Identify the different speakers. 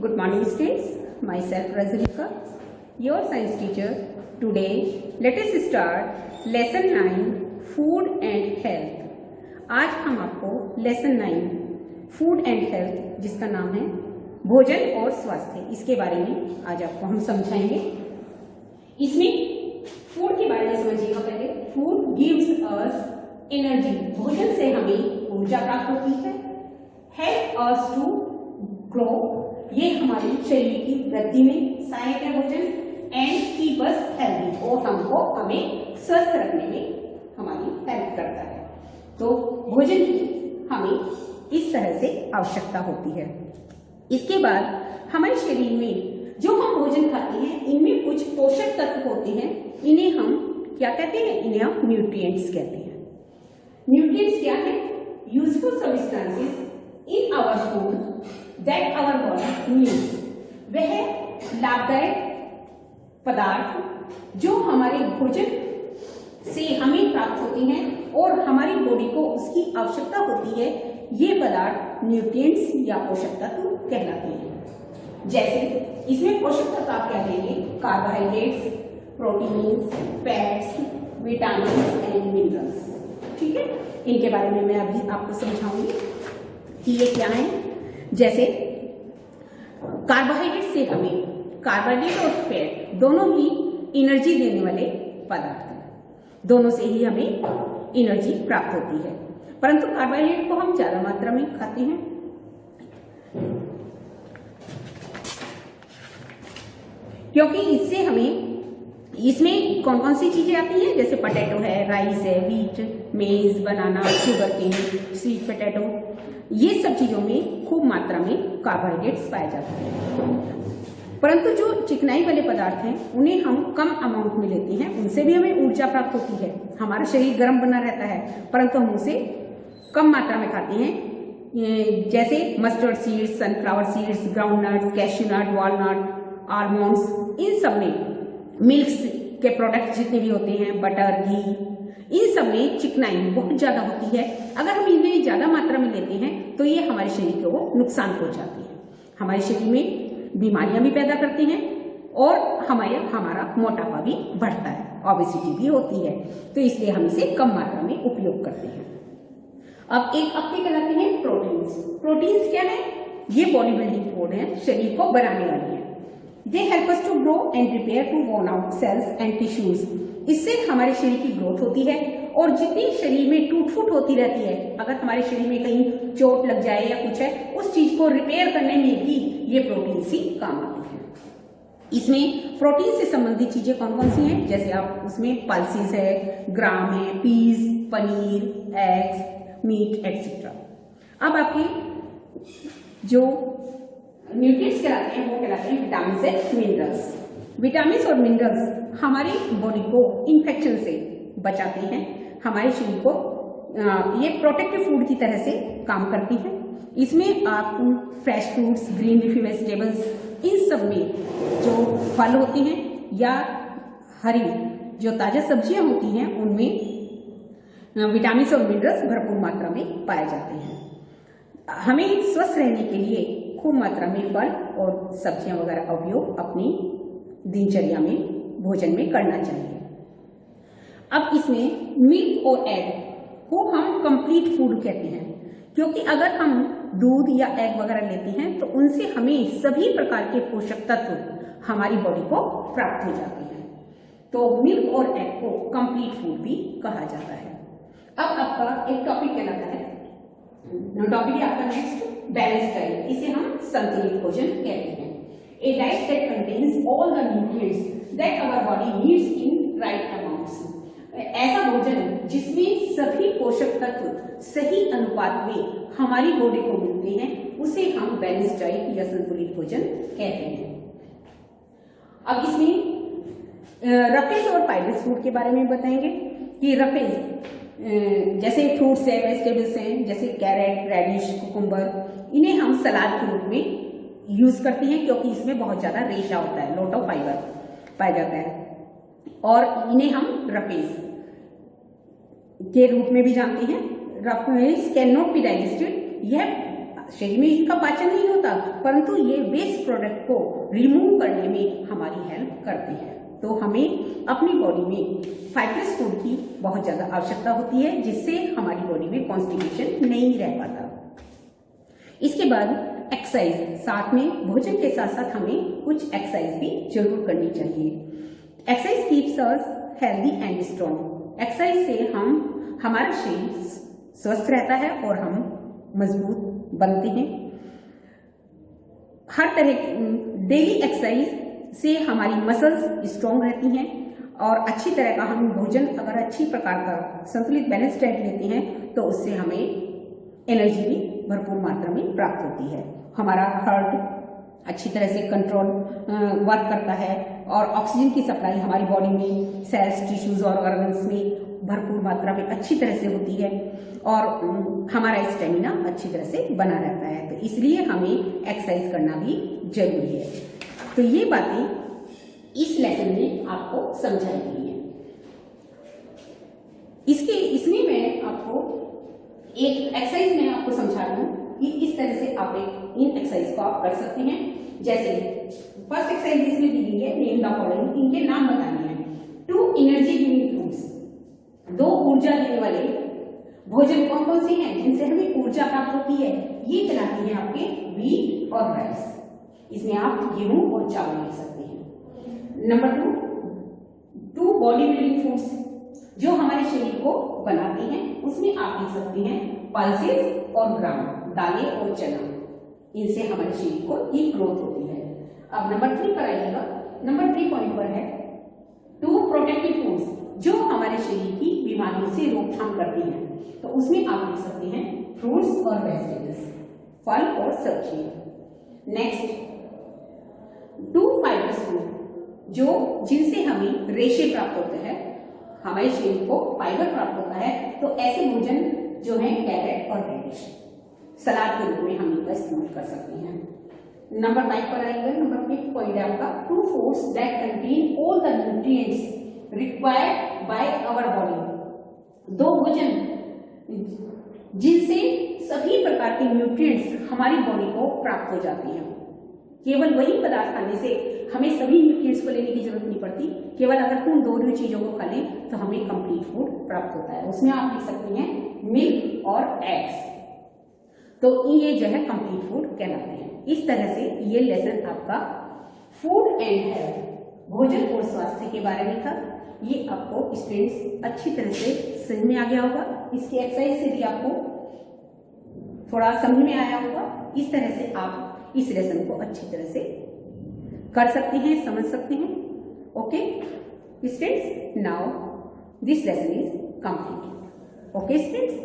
Speaker 1: Good morning students, myself Razilika, your science teacher. Today let us start lesson 9 food and health। आज हम आपको lesson 9 food and health जिसका नाम है भोजन और स्वास्थ्य, इसके बारे में आज आपको हम समझाएंगे। इसमें फूड के बारे में समझिएगा। पहले फूड गिव्स अस एनर्जी, भोजन से हमें ऊर्जा प्राप्त होती है। हेल्प अस टू ग्रो, ये हमारी शरीर की वृद्धि में सहायक है भोजन। एंड कीप अस हेल्दी, और हमको हमें स्वस्थ रखने में हमारी हेल्प करता है। तो भोजन की हमें इस तरह से आवश्यकता होती है। इसके बाद हमारे शरीर में जो हम भोजन खाते हैं इनमें कुछ पोषक तत्व होते हैं, इन्हें हम क्या कहते हैं? इन्हें हम न्यूट्रिएंट्स कहते हैं। न्यूट्रिएंट्स क्या है? Useful substances in our food that our body needs, वह लाभदायक पदार्थ जो हमारे भोजन से हमें प्राप्त होती हैं और हमारी बॉडी को उसकी आवश्यकता होती है, ये पदार्थ न्यूट्रिएंट्स या पोषक तत्व कहलाते हैं। जैसे इसमें पोषक तत्व आप क्या लेंगे? Carbohydrates, proteins, fats, vitamin and minerals. ठीक है, इनके बारे में मैं अभी आपको समझाऊंगी कि ये क्या है। जैसे कार्बोहाइड्रेट से हमें, कार्बोहाइड्रेट और फैट दोनों ही एनर्जी देने वाले पदार्थ हैं, दोनों से ही हमें एनर्जी प्राप्त होती है। परंतु कार्बोहाइड्रेट को हम ज्यादा मात्रा में खाते हैं, क्योंकि इससे हमें, इसमें कौन कौन सी चीजें आती हैं? जैसे पोटैटो है, राइस है, व्हीट, मेज, बनाना, शुगर केन, स्वीट पोटैटो, ये सब चीजों में खूब मात्रा में कार्बोहाइड्रेट्स पाए जाते हैं। परंतु जो चिकनाई वाले पदार्थ हैं उन्हें हम कम अमाउंट में लेते हैं, उनसे भी हमें ऊर्जा प्राप्त होती है, हमारा शरीर गर्म बना रहता है, परंतु हम उसे कम मात्रा में खाते हैं। जैसे mustard seeds, sunflower seeds, groundnuts, cashewnut, walnut, almonds, इन सब में मिल्क के प्रोडक्ट जितने भी होते हैं, बटर, घी, इन सब में चिकनाई बहुत ज्यादा होती है। अगर हम इन्हें ज्यादा मात्रा में लेते हैं तो ये हमारे शरीर को नुकसान पहुंचाती है, हमारे शरीर में बीमारियां भी पैदा करती हैं और हमारा मोटापा भी बढ़ता है, ओबेसिटी भी होती है। तो इसलिए हम इसे कम मात्रा में उपयोग करते हैं। अब एक अपने कहलाते हैं प्रोटीन्स। प्रोटीन्स क्या है? ये बॉडी बिल्डिंग फूड है, शरीर को बनाने वाली है। They help us to grow and repair to worn out cells and tissues। इससे हमारे शरीर की ग्रोथ होती है, और जितनी शरीर में टूट फूट होती रहती है, अगर हमारे शरीर में कहीं चोट लग जाए या कुछ है, उस चीज को रिपेयर करने में भी ये प्रोटीन ही काम आती है। इसमें प्रोटीन से संबंधित चीजें कौन कौन सी हैं? जैसे आप उसमें पल्सेस है, ग्राम है, peas, paneer, eggs, meat etcetera. अब आपके जो न्यूट्रिएंट्स कहलाते हैं वो कहलाते हैं विटामिन एंड मिनरल्स। विटामिन और मिनरल्स हमारी बॉडी को इन्फेक्शन से बचाते हैं, हमारे शरीर को ये प्रोटेक्टिव फूड की तरह से काम करती है। इसमें आप fresh fruits, green leafy vegetables, इन सब में जो फल होते हैं या हरी जो ताजा सब्जियां होती हैं उनमें विटामिन और मिनरल्स भरपूर मात्रा में पाए जाते हैं। हमें स्वस्थ रहने के लिए खूब मात्रा में फल और सब्जियां वगैरह का उपयोग अपनी दिनचर्या में, भोजन में करना चाहिए। अब इसमें मिल्क और एग को हम कंप्लीट फूड कहते हैं, क्योंकि अगर हम दूध या एग वगैरह लेते हैं तो उनसे हमें सभी प्रकार के पोषक तत्व हमारी बॉडी को प्राप्त हो जाते हैं। तो मिल्क और एग को कंप्लीट फूड भी कहा जाता है। अब आपका एक टॉपिक कहलाता है, टॉपिक आपका नेक्स्ट बैलेंस डाइट, इसे हम संतुलित भोजन कहते हैं। A diet that contains all the nutrients that our body needs in right amounts, ऐसा भोजन जिसमें सभी पोषक तत्व सही अनुपात में हमारी बॉडी को मिलते हैं, उसे हम बैलेंस डाइट या संतुलित भोजन कहते हैं। अब इसमें रफेज और पाइलस फूड के बारे में बताएंगे कि रफेज जैसे फ्रूट्स है, वेजिटेबल्स हैं, जैसे कैरेट, रेडिश, कुकुम्बर, इन्हें हम सलाद के रूप में यूज करते हैं, क्योंकि इसमें बहुत ज्यादा रेशा होता है, लॉट ऑफ फाइबर पाया जाता है, और इन्हें हम रफेज के रूप में भी जानते हैं। Roughage can not be digested, यह शरीर में इनका पाचन नहीं होता, परंतु ये वेस्ट प्रोडक्ट को रिमूव करने में हमारी हेल्प करते हैं। तो हमें अपनी बॉडी में फाइब्रस फूड की बहुत ज़्यादा आवश्यकता होती है, जिससे हमारी बॉडी में कॉन्स्टिपेशन नहीं रह पाता। इसके बाद एक्सरसाइज, साथ में भोजन के साथ साथ हमें कुछ एक्सरसाइज भी जरूर करनी चाहिए। Exercise keeps us healthy and strong. Exercise से हमारा शरीर स्वस्थ रहता है और हम मजबूत बनते हैं। हर तरह की डेली एक्सरसाइज से हमारी मसल्स स्ट्रॉन्ग रहती हैं और अच्छी तरह का हम भोजन अगर अच्छी प्रकार का संतुलित बैलेंस डाइट लेते हैं तो उससे हमें एनर्जी भी भरपूर मात्रा में प्राप्त होती है। हमारा हार्ट अच्छी तरह से कंट्रोल वर्क करता है और ऑक्सीजन की सप्लाई हमारी बॉडी में सेल्स, टिश्यूज और ऑर्गन्स में भरपूर मात्रा में अच्छी तरह से होती है और हमारा स्टेमिना अच्छी तरह से बना रहता है। तो इसलिए हमें एक्सरसाइज करना भी जरूरी है। तो ये बातें इस लेसन में आपको समझाई गई है। इसमें मैं आपको एक एक्सरसाइज में आपको समझा दूं कि इस तरह से आप इन एक्सरसाइज को आप कर सकते हैं। जैसे फर्स्ट एक्सरसाइज इसमें दी गई है, नेम द फॉलोइंग, इनके नाम बताने हैं। 2 एनर्जी गिविंग फूड्स, 2 ऊर्जा देने वाले भोजन कौन कौन से हैं जिनसे हमें ऊर्जा प्राप्त होती है? ये कहलाते हैं आपके व्हीट और राइस। इसमें आप गेहूं और चावल ले सकते हैं। नंबर 2 बॉडी बिल्डिंग फूड्स जो हमारे शरीर को बनाते हैं, उसमें आप लिख सकते हैं पल्सेस और ग्राम, दालें और चना। इनसे हमारे शरीर को की ग्रोथ होती है। अब नंबर 3 पर आइएगा। नंबर 3 पॉइंट पर है 2 प्रोटेक्टिव फूड्स जो हमारे शरीर की बीमारियों से रोकथाम करती हैं। तो उसमें आप लिख सकते हैं फ्रूट्स और वेजिटेबल्स, फल और सब्जियां। नेक्स्ट 2 फाइबर्स फूड जिनसे हमें रेशे प्राप्त होते हैं, हमारे शरीर को फाइबर प्राप्त होता है। तो ऐसे भोजन जो है कैरेट और रेडिश, सलाद के रूप में हम इनका इस्तेमाल कर सकते हैं। नंबर 5 पर आएगा। नंबर 5 पॉइंट है आपका 2 foods that contain all the nutrients required by our body. 2 भोजन जिनसे सभी प्रकार के न्यूट्रिएंट्स हमारी बॉडी को प्राप्त हो जाते हैं। केवल वही पदार्थ खाने से हमें सभी न्यूट्रिएंट्स को लेने की जरूरत नहीं पड़ती। केवल अगर हम 2 चीजों को खा लें तो हमें कंप्लीट फूड प्राप्त होता है। उसमें आप लिख सकते हैं मिल्क और एग्स। तो ये जो है कंप्लीट फूड कहलाते हैं। इस तरह से ये लेसन आपका फूड एंड हेल्थ, भोजन और स्वास्थ्य के बारे में था। ये आपको स्टूडेंट्स अच्छी तरह से समझ में आ गया होगा। इसकी एक्सरसाइज से भी आपको थोड़ा समझ में आया होगा। इस तरह से आप इस लेसन को अच्छी तरह से कर सकते हैं, समझ सकते हैं। Okay students, now this lesson is completed. Okay students.